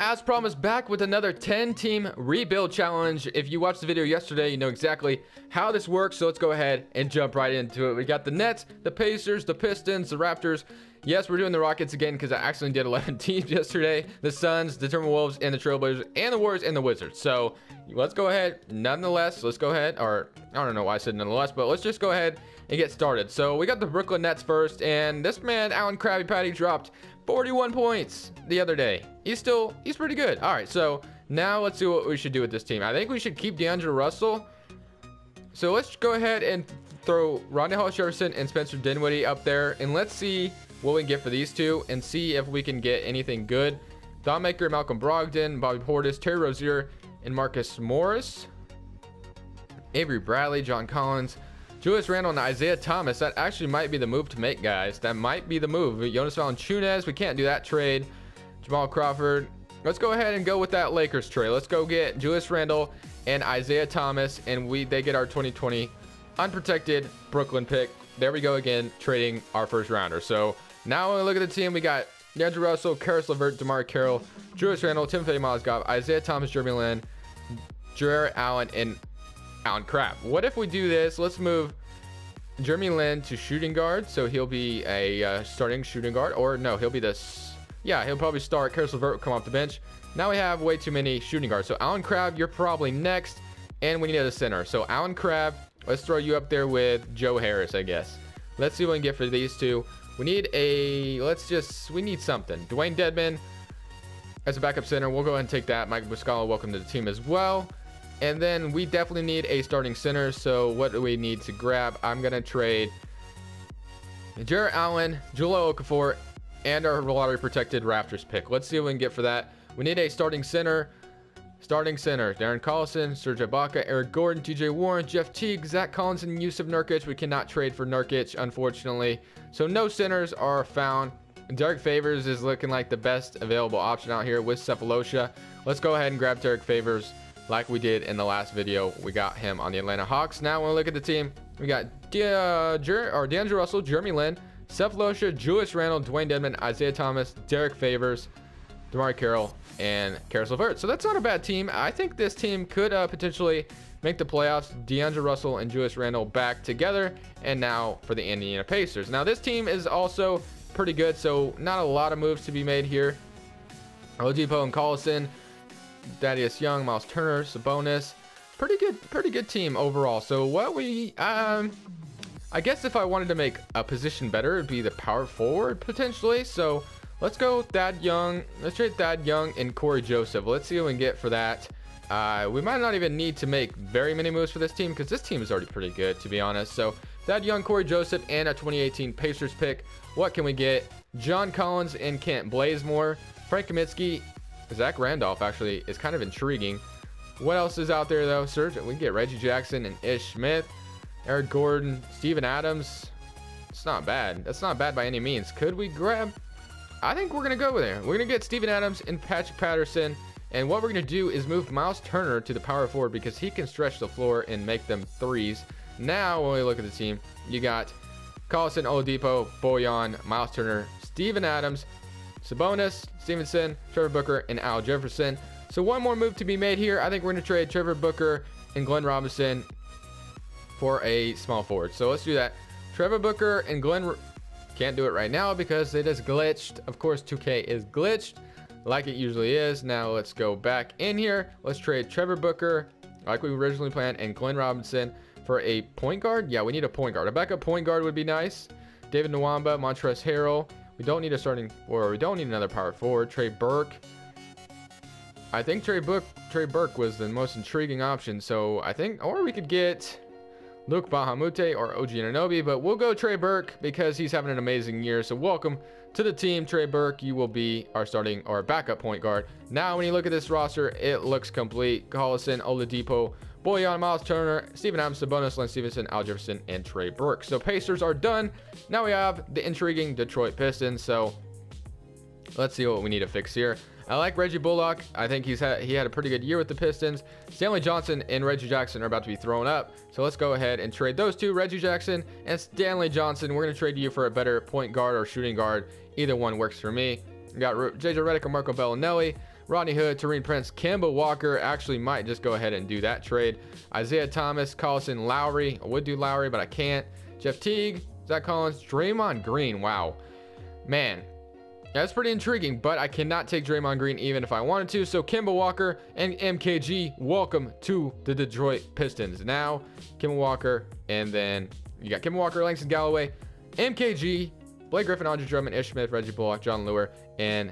as promised, back with another 10-team rebuild challenge. If you watched the video yesterday, you know exactly how this works. So let's go ahead and jump right into it. We got the Nets, the Pacers, the Pistons, the Raptors. Yes, we're doing the Rockets again because I accidentally did 11 teams yesterday. The Suns, the Timberwolves, and the Trailblazers, and the Warriors and the Wizards. So let's go ahead. Nonetheless, let's go ahead. Or I don't know why I said nonetheless, but let's just go ahead and get started. So we got the Brooklyn Nets first, and this man, Alan Krabby Patty, dropped 41 points the other day. He's pretty good. All right, so now let's see what we should do with this team. I think we should keep D'Angelo Russell. So let's go ahead and throw Rodney Hollis-Jefferson and Spencer Dinwiddie up there, and let's see what we can get for these two and see if we can get anything good. Don Maker, Malcolm Brogdon, Bobby Portis, Terry Rozier, and Marcus Morris. Avery Bradley, John Collins, Julius Randle, and Isaiah Thomas. That actually might be the move to make, guys. That might be the move. Jonas Valanciunas, we can't do that trade. Jamal Crawford. Let's go ahead and go with that Lakers trade. Let's go get Julius Randle and Isaiah Thomas, and they get our 2020 unprotected Brooklyn pick. There we go again, trading our first rounder. So now when we look at the team, we got D'Angelo Russell, Karis LeVert, DeMar Carroll, Julius Randle, Timothy Mozgov, Isaiah Thomas, Jeremy Lin, Jarrett Allen, and Alan Crabbe. What if we do this? Let's move Jeremy Lin to shooting guard, so he'll be a starting shooting guard, or no, he'll be this. Yeah, he'll probably start. Karis LeVert will come off the bench. Now we have way too many shooting guards. So Alan Crabbe, you're probably next, and we need a center. So Alan Crabbe, let's throw you up there with Joe Harris, I guess. Let's see what we can get for these two. We need we need something. Dwayne Dedman as a backup center. We'll go ahead and take that. Mike Muscala, welcome to the team as well. And then we definitely need a starting center. So what do we need to grab? I'm going to trade Jarrett Allen, Jahlil Okafor, and our lottery protected Raptors pick. Let's see what we can get for that. We need a starting center. Darren Collison, Serge Ibaka, Eric Gordon, TJ Warren, Jeff Teague, Zach Collins, and Yusuf Nurkic. We cannot trade for Nurkic, unfortunately. So no centers are found. Derek Favors is looking like the best available option out here with Cephalosha. Let's go ahead and grab Derek Favors like we did in the last video. We got him on the Atlanta Hawks. Now when we look at the team, we got D'Angelo Russell, Jeremy Lin, Cephalosha, Julius Randle, Dwayne Dedman, Isaiah Thomas, Derek Favors, DeMar Carroll, and Karis LeVert. So that's not a bad team. I think this team could potentially make the playoffs. D'Angelo Russell and Julius Randle back together, and now for the Indiana Pacers. Now this team is also pretty good, so not a lot of moves to be made here. Oladipo and Collison, Thaddeus Young, Miles Turner, Sabonis. Pretty good team overall. So what we I guess if I wanted to make a position better, it'd be the power forward potentially. So let's go Thad Young. Let's trade Thad Young and Corey Joseph. Let's see what we can get for that. We might not even need to make very many moves for this team because this team is already pretty good, to be honest. So Thad Young, Corey Joseph, and a 2018 Pacers pick. What can we get? John Collins and Kent Blazemore. Frank Kaminsky, Zach Randolph actually is kind of intriguing. What else is out there though? Serge, we can get Reggie Jackson and Ish Smith. Eric Gordon, Steven Adams. It's not bad. That's not bad by any means. Could we grab? I think we're going to go there. We're going to get Steven Adams and Patrick Patterson. And what we're going to do is move Miles Turner to the power forward because he can stretch the floor and make them threes. Now, when we look at the team, you got Collison, Oladipo, Bojan, Miles Turner, Steven Adams, Sabonis, Stevenson, Trevor Booker, and Al Jefferson. So one more move to be made here. I think we're going to trade Trevor Booker and Glenn Robinson for a small forward. So let's do that. Trevor Booker and Glenn can't do it right now because it is glitched. Of course, 2K is glitched like it usually is. Now let's go back in here. Let's trade Trevor Booker like we originally planned and Glenn Robinson for a point guard. Yeah, we need a point guard. A backup point guard would be nice. David Nwamba, Montrezl Harrell. We don't need a starting, or we don't need another power forward. Trey Burke. I think Trey Burke was the most intriguing option. So I think, or we could get Luke Bahamute or OG Anunoby, but we'll go Trey Burke because he's having an amazing year. So welcome to the team, Trey Burke. You will be our starting or backup point guard. Now, when you look at this roster, it looks complete. Collison, Oladipo, Bojan, Miles Turner, Steven Adams, Sabonis, Lance Stevenson, Al Jefferson, and Trey Burke. So Pacers are done. Now we have the intriguing Detroit Pistons. So let's see what we need to fix here. I like Reggie Bullock. I think he had a pretty good year with the Pistons. Stanley Johnson and Reggie Jackson are about to be thrown up. So let's go ahead and trade those two, Reggie Jackson and Stanley Johnson. We're going to trade you for a better point guard or shooting guard. Either one works for me. We got JJ Redick and Marco Bellinelli. Rodney Hood, Taurean Prince, Kemba Walker. Actually might just go ahead and do that trade. Isaiah Thomas, Collison, Lowry. I would do Lowry, but I can't. Jeff Teague, Zach Collins, Draymond Green. Wow, man, that's pretty intriguing, but I cannot take Draymond Green even if I wanted to. So Kemba Walker and MKG, welcome to the Detroit Pistons. Now Kemba Walker, and then you got Kemba Walker, Langston Galloway, MKG, Blake Griffin, Andre Drummond, Ish Smith, Reggie Bullock, John Lure, and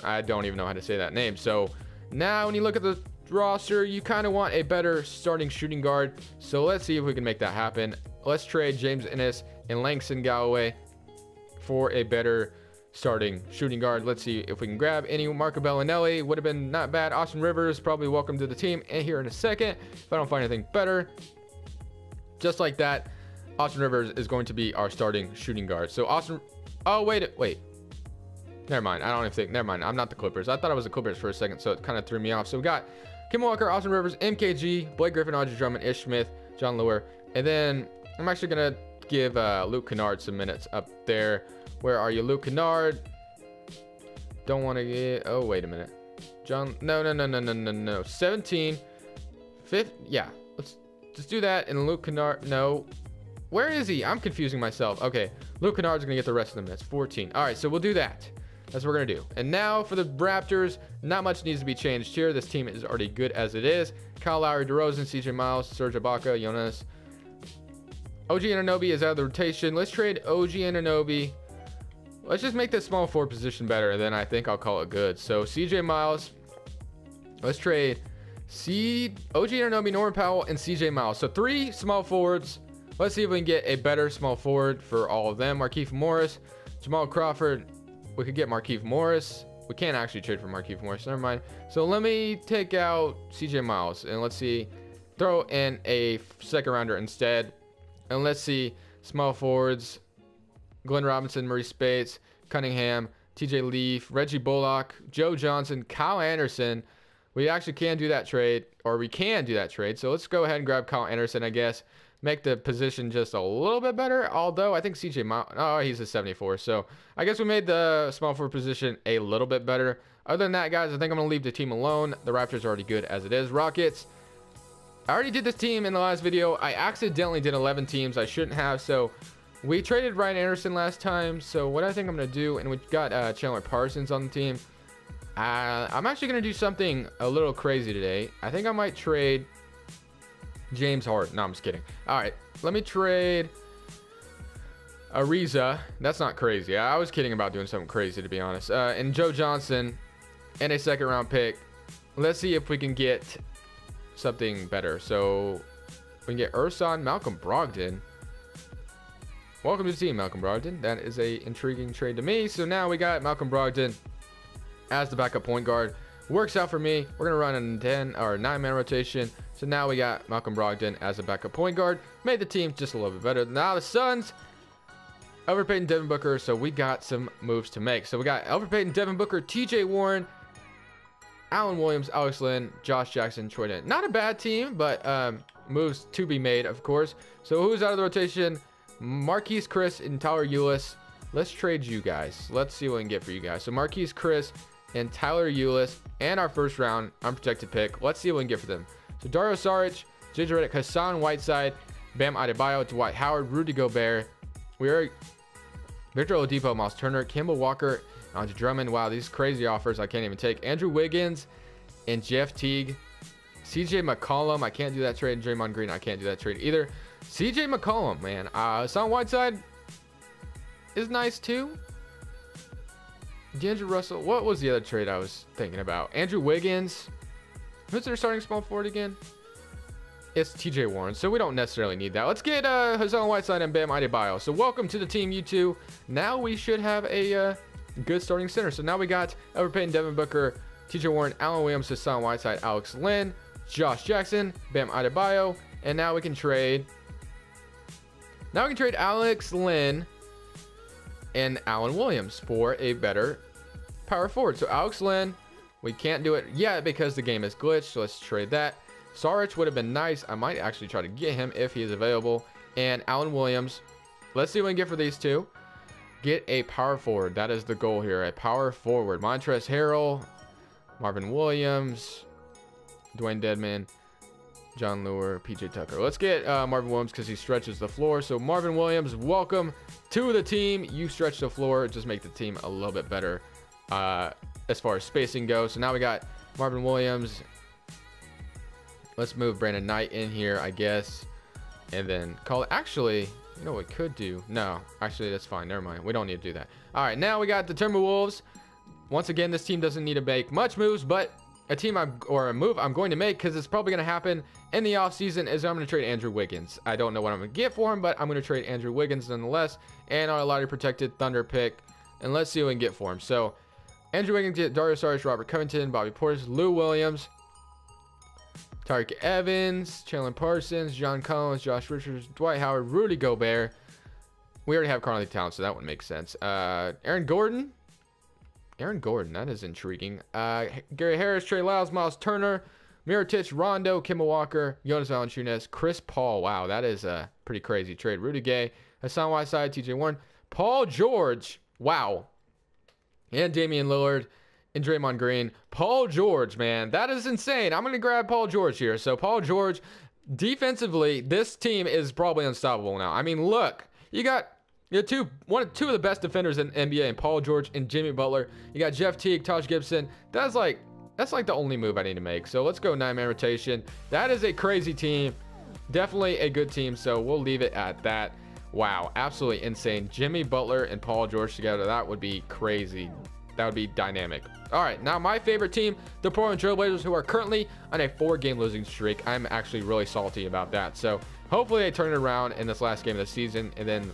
I don't even know how to say that name. So now when you look at the roster, you kind of want a better starting shooting guard. So let's see if we can make that happen. Let's trade James Ennis and Langston Galloway for a better starting shooting guard. Let's see if we can grab any. Marco Bellinelli would have been not bad. Austin Rivers, probably welcome to the team. And here in a second, if I don't find anything better, just like that, Austin Rivers is going to be our starting shooting guard. So Austin, oh wait, never mind. I don't even think, never mind. I'm not the Clippers. I thought I was the Clippers for a second, so it kind of threw me off. So we got Kemba Walker, Austin Rivers, MKG, Blake Griffin, Andre Drummond, Ish Smith, John Lure, and then I'm actually gonna give Luke Kennard some minutes up there. Where are you, Luke Kennard? Don't want to get, oh wait a minute, John, no, 17 5th, yeah, let's just do that. And Luke Kennard, no, where is he? I'm confusing myself. Okay, Luke Kennard's gonna get the rest of the minutes. 14. All right, so we'll do that. That's what we're gonna do. And now for the Raptors, not much needs to be changed here. This team is already good as it is. Kyle Lowry, DeRozan, CJ Miles, Serge Ibaka, Jonas, OG Anunoby is out of the rotation. Let's trade OG Anunoby. Let's just make the small forward position better, and then I think I'll call it good. So CJ Miles, let's trade OG Anunoby, Norman Powell, and CJ Miles. So 3 small forwards. Let's see if we can get a better small forward for all of them. Markieff Morris, Jamal Crawford. We could get Markieff Morris. We can't actually trade for Markieff Morris. Never mind. So let me take out CJ Miles, and let's see. Throw in a second rounder instead. And let's see. Small forwards. Glenn Robinson, Maurice Spates, Cunningham, TJ Leaf, Reggie Bullock, Joe Johnson, Kyle Anderson. We actually can do that trade, or we can do that trade. So let's go ahead and grab Kyle Anderson, I guess. Make the position just a little bit better. Although I think CJ Miles, oh, he's a 74. So I guess we made the small forward position a little bit better. Other than that, guys, I think I'm going to leave the team alone. The Raptors are already good as it is. Rockets. I already did this team in the last video. I accidentally did 11 teams. I shouldn't have. So we traded Ryan Anderson last time. So what I think I'm going to do, and we've got Chandler Parsons on the team. I'm actually going to do something a little crazy today. I think I might trade James Harden. No, I'm just kidding. All right, let me trade Ariza. That's not crazy. I was kidding about doing something crazy, to be honest. And Joe Johnson and a second round pick. Let's see if we can get something better. So we can get Ersan, Malcolm Brogdon. Welcome to the team, Malcolm Brogdon. That is a intriguing trade to me. So now we got Malcolm Brogdon as the backup point guard. Works out for me. We're gonna run a 10 or 9-man rotation. So now we got Malcolm Brogdon as a backup point guard. Made the team just a little bit better. Now the Suns, Elfrid Payton, Devin Booker. So we got some moves to make. So we got Elfrid Payton, Devin Booker, TJ Warren, Allen Williams, Alex Len, Josh Jackson, Troy Dent. Not a bad team, but moves to be made, of course. So who's out of the rotation? Marquise Chris and Tyler Ulis. Let's trade you guys. Let's see what we can get for you guys. So Marquise Chris and Tyler Ulis and our first round unprotected pick. Let's see what we can get for them. So Dario Saric, JJ Redick, Hassan Whiteside, Bam Adebayo, Dwight Howard, Rudy Gobert. We are Victor Oladipo, Miles Turner, Kemba Walker, Andre Drummond. Wow, these crazy offers I can't even take. Andrew Wiggins and Jeff Teague. CJ McCollum, I can't do that trade. Draymond Green, I can't do that trade either. CJ McCollum, man. Hassan Whiteside is nice too. D'Angelo Russell. What was the other trade I was thinking about? Andrew Wiggins. Who's their starting small forward again? It's TJ Warren. So we don't necessarily need that. Let's get Hassan Whiteside and Bam Adebayo. So welcome to the team, you two. Now we should have a good starting center. So now we got Elfrid Payton, Devin Booker, TJ Warren, Allen Williams, Hassan Whiteside, Alex Len, Josh Jackson, Bam Adebayo. And now we can trade. Now we can trade Alex Len and Allen Williams for a better power forward. So Alex Len, we can't do it yet because the game is glitched. So let's trade that. Saric would have been nice. I might actually try to get him if he is available. And Allen Williams. Let's see what we can get for these two. Get a power forward. That is the goal here. A power forward. Montrezl Harrell. Marvin Williams, Dwayne Dedman, John Lure, PJ Tucker. Let's get Marvin Williams because he stretches the floor. So Marvin Williams, welcome to the team. You stretch the floor, just make the team a little bit better as far as spacing goes. So now we got Marvin Williams. Let's move Brandon Knight in here, I guess, and then call it. Actually, you know what we could do? No, actually, that's fine. Never mind. We don't need to do that. All right, now we got the Timberwolves. Once again, this team doesn't need to make much moves, but a move I'm going to make, because it's probably going to happen in the offseason, is I'm going to trade Andrew Wiggins. I don't know what I'm going to get for him, but I'm going to trade Andrew Wiggins nonetheless, and our lottery protected Thunder pick, and let's see what we can get for him. So Andrew Wiggins, get Dario Saric, Robert Covington, Bobby Portis, Lou Williams, Tariq Evans, Chandler Parsons, John Collins, Josh Richards, Dwight Howard, Rudy Gobert. We already have Karl-Anthony Towns, so that one makes sense. Aaron Gordon, that is intriguing. Gary Harris, Trey Lyles, Miles Turner, Mirotic, Rondo, Kemba Walker, Jonas Valanciunas, Chris Paul. Wow, that is a pretty crazy trade. Rudy Gay, Hassan Whiteside, TJ Warren, Paul George. Wow. And Damian Lillard and Draymond Green. Paul George, man, that is insane. I'm going to grab Paul George here. So Paul George, defensively, this team is probably unstoppable now. I mean, look, you got two of the best defenders in the NBA, and Paul George and Jimmy Butler. You got Jeff Teague, Taj Gibson. That's like the only move I need to make. So let's go 9-man rotation. That is a crazy team. Definitely a good team. So we'll leave it at that. Wow, absolutely insane. Jimmy Butler and Paul George together, that would be crazy. That would be dynamic. All right, now my favorite team, the Portland Trail Blazers, who are currently on a 4-game losing streak. I'm actually really salty about that. So hopefully they turn it around in this last game of the season, and then,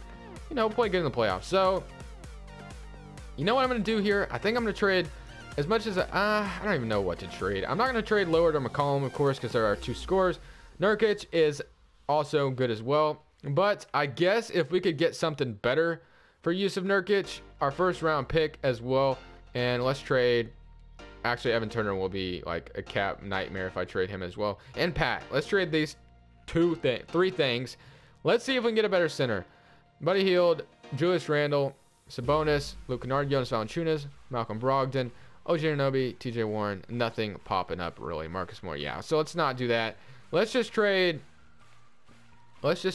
you know, play good in the playoffs. So, you know what I'm going to do here? I think I'm going to trade as much as I don't even know what to trade. I'm not going to trade Lillard or McCollum, of course, because there are 2 scores. Nurkic is also good as well. But I guess if we could get something better for Yusuf Nurkic, our first-round pick as well. And let's trade. Actually, Evan Turner will be like a cap nightmare if I trade him as well. And Pat. Let's trade these 3 things. Let's see if we can get a better center. Buddy Hield, Julius Randle, Sabonis, Luke Kennard, Jonas Valanciunas, Malcolm Brogdon, OG Anunoby, TJ Warren. Nothing popping up really. Marcus Moore, yeah. So let's not do that. Let's just trade Evan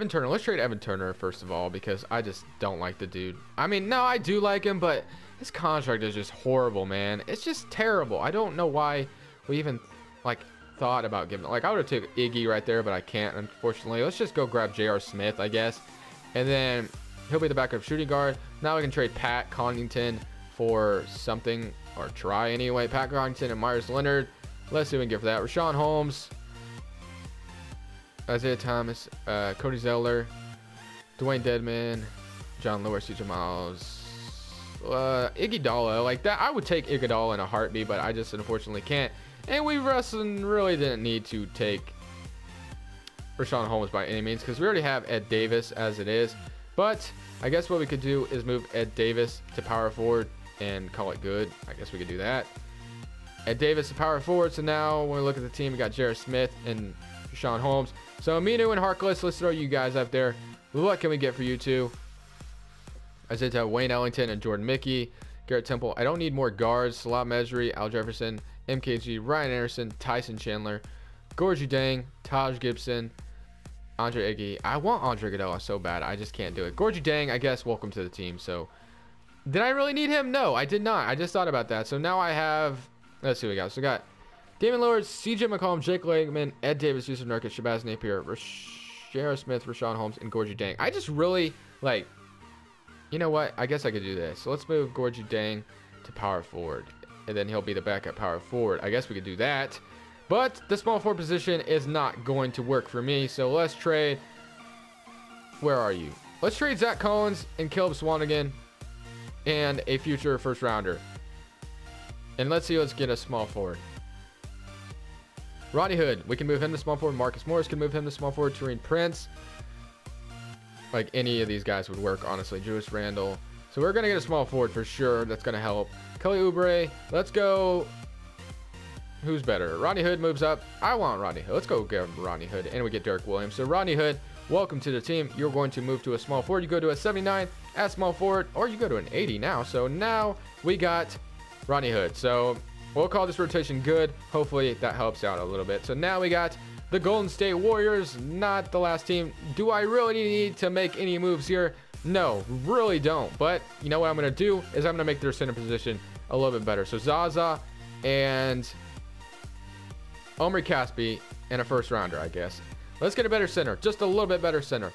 Turner. Let's trade Evan Turner first of all, because I just don't like the dude. I mean, no, I do like him, but his contract is just horrible, man. It's just terrible. I don't know why we even thought about giving, I would have took Iggy right there, but I can't, unfortunately. Let's just go grab J.R. Smith, I guess, and then he'll be the backup shooting guard. Now we can trade Pat Connaughton for something, or try anyway. Pat Connaughton and Myers Leonard. Let's see what we can get for that. Rashawn Holmes, Isaiah Thomas, Cody Zeller, Dwayne Dedman, John Lewis, CJ Miles, Iguodala. Like that, I would take Iguodala in a heartbeat, but I just unfortunately can't. And we really didn't need to take Rashawn Holmes by any means, because we already have Ed Davis as it is. But I guess what we could do is move Ed Davis to power forward and call it good. I guess we could do that. Ed Davis to power forward. So now when we look at the team, we got J.R. Smith and Rashawn Holmes. So Aminu and Harkless, let's throw you guys up there. What can we get for you two? I said to have Wayne Ellington and Jordan Mickey, Garrett Temple. I don't need more guards. Salah Mejri, Al Jefferson, MKG, Ryan Anderson, Tyson Chandler, Gorgie Dang, Taj Gibson, Andre Iggy. I want Andre Iguodala so bad. I just can't do it. Gorgie Dang, I guess, welcome to the team. So did I really need him? No, I did not. I just thought about that. So now I have, let's see what we got. So we got Damian Lillard, CJ McCollum, Jake Langman, Ed Davis, Yusuf Nurkic, Shabazz Napier, J.R. Smith, Rashawn Holmes, and Gorgie Dang. I just really, you know what? I guess I could do this. So let's move Gorgie Dang to power forward, and then he'll be the backup power forward. I guess we could do that. But the small forward position is not going to work for me. So let's trade. Where are you? Let's trade Zach Collins and Caleb Swanigan and a future first rounder. And let's see, let's get a small forward. Rodney Hood, we can move him to small forward. Marcus Morris can move him to small forward. Taurean Prince. Like any of these guys would work, honestly. Julius Randle. So we're going to get a small forward for sure. That's going to help. Kelly Oubre. Let's go. Who's better? Rodney Hood moves up. I want Rodney Hood. Let's go get Rodney Hood. And we get Derek Williams. So Rodney Hood welcome to the team. You're going to move to a small forward. You go to a 79 at small forward, or you go to an 80 now. So now we got Rodney Hood. So we'll call this rotation good. Hopefully that helps out a little bit. So now we got the Golden State Warriors, not the last team. Do I really need to make any moves here? No, really don't. But you know what I'm going to do is I'm going to make their center position a little bit better. So Zaza and Omri Caspi and a first rounder, I guess. Let's get a better center, just a little bit better center,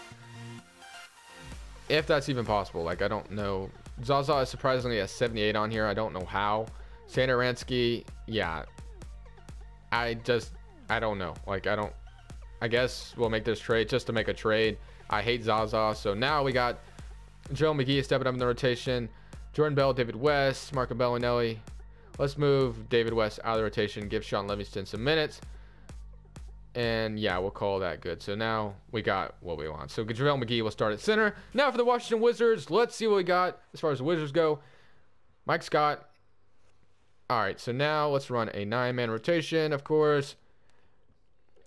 if that's even possible. Like, I don't know. Zaza is surprisingly a 78 on here. I don't know how. Sandaransky, yeah, I don't know. Like, I guess we'll make this trade just to make a trade. I hate Zaza. So now we got Joe McGee stepping up in the rotation, Jordan Bell, David West, Marco Bellinelli. Let's move David West out of the rotation, give Sean Livingston some minutes. And yeah, we'll call that good. So now we got what we want. So JaVale McGee will start at center. Now for the Washington Wizards, let's see what we got as far as the Wizards go. Mike Scott. All right, so now let's run a 9-man rotation, of course.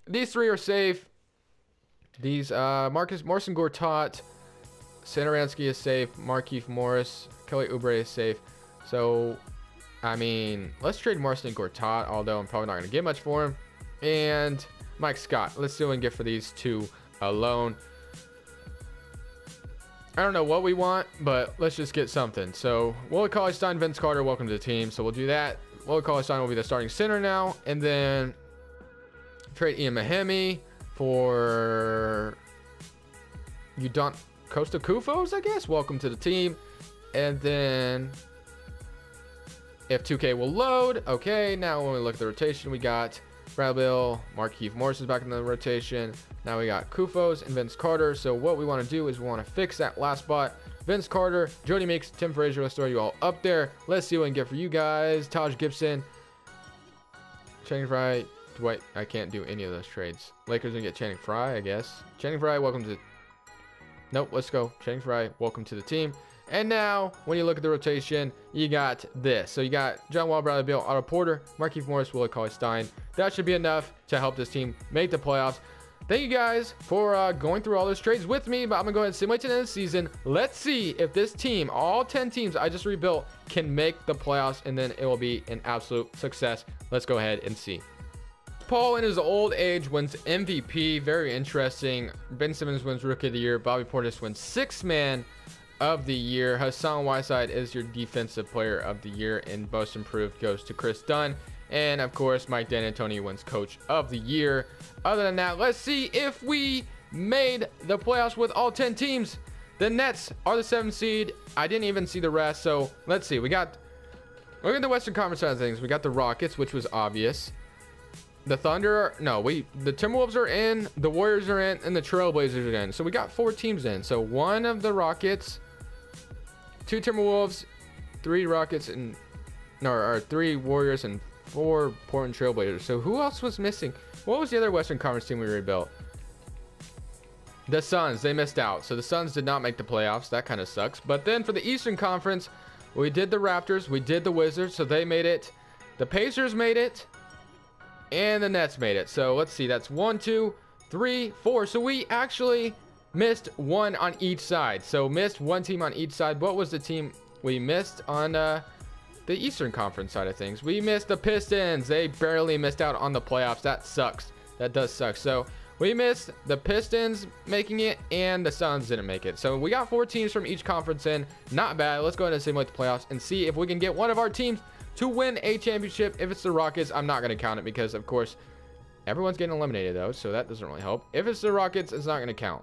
These three are safe. These Morrison Gortat, Sandaransky is safe. Markieff Morris, Kelly Oubre is safe. So, I mean, let's trade Morrison and Gortat, although I'm probably not going to get much for him. And Mike Scott. Let's see what we can get for these two alone. I don't know what we want, but let's just get something. So, Willie Cauley-Stein, Vince Carter, welcome to the team. So, we'll do that. Willie Cauley-Stein will be the starting center now. And then trade Ian Mahemi for Udon Costa Kufos, I guess. Welcome to the team. And then if 2K will load. Okay, now when we look at the rotation, we got Bradley Beal, Markieff Morris is back in the rotation. Now we got Kufos and Vince Carter. So what we want to do is we want to fix that last spot. Vince Carter, Jody Meeks, Tim Frazier. Let's throw you all up there. Let's see what we can get for you guys. Taj Gibson, Channing Frye, Dwight. I can't do any of those trades. Lakers gonna get Channing Frye, I guess. Channing Frye, welcome to. Nope, let's go. Channing Frye, welcome to the team. And now, when you look at the rotation, you got this. So you got John Wall, Bradley Beal, Otto Porter, Markieff Morris, Willie Cauley-Stein. That should be enough to help this team make the playoffs. Thank you guys for going through all those trades with me. But I'm going to go ahead and simulate to the end of the season. Let's see if this team, all 10 teams I just rebuilt, can make the playoffs. And then it will be an absolute success. Let's go ahead and see. Paul in his old age wins MVP. Very interesting. Ben Simmons wins Rookie of the Year. Bobby Portis wins Sixth Man of the Year. Hassan Whiteside is your Defensive Player of the Year, and Most Improved goes to Chris Dunn. And of course, Mike D'Antoni wins Coach of the Year. Other than that, let's see if we made the playoffs with all 10 teams. The Nets are the 7th seed. I didn't even see the rest, so let's see. Look at the Western Conference side of things. We got the Rockets, which was obvious. The Thunder, the Timberwolves are in, the Warriors are in, and the Trailblazers are in. So we got 4 teams in. So 1 of the Rockets, 2 Timberwolves, 3 Rockets, and 3 Warriors, and 4 Portland Trailblazers. So who else was missing? What was the other Western Conference team we rebuilt? The Suns. They missed out. So the Suns did not make the playoffs. That kind of sucks. But then for the Eastern Conference, we did the Raptors. We did the Wizards. So they made it. The Pacers made it. And the Nets made it. So let's see. That's 1, 2, 3, 4. So we actually missed 1 on each side. So missed 1 team on each side. What was the team we missed on the Eastern Conference side of things? We missed the Pistons. They barely missed out on the playoffs. That sucks. That does suck. So we missed the Pistons making it, and the Suns didn't make it. So we got 4 teams from each conference in. Not bad. Let's go ahead and simulate the playoffs and see if we can get one of our teams to win a championship. If it's the Rockets, I'm not going to count it because, of course, everyone's getting eliminated, though, so that doesn't really help. If it's the Rockets, it's not going to count.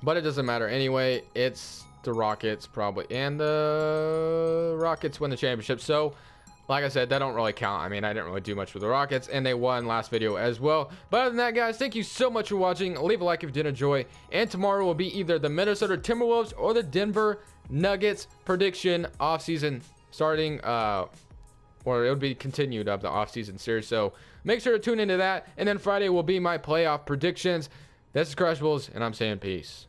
But it doesn't matter anyway. It's the Rockets, probably. And the Rockets win the championship. So, like I said, that don't really count. I mean, I didn't really do much with the Rockets, and they won last video as well. But other than that, guys, thank you so much for watching. Leave a like if you did enjoy. And tomorrow will be either the Minnesota Timberwolves or the Denver Nuggets prediction offseason starting, or it would be continued of the offseason series. So make sure to tune into that. And then Friday will be my playoff predictions. This is Crushables, and I'm saying peace.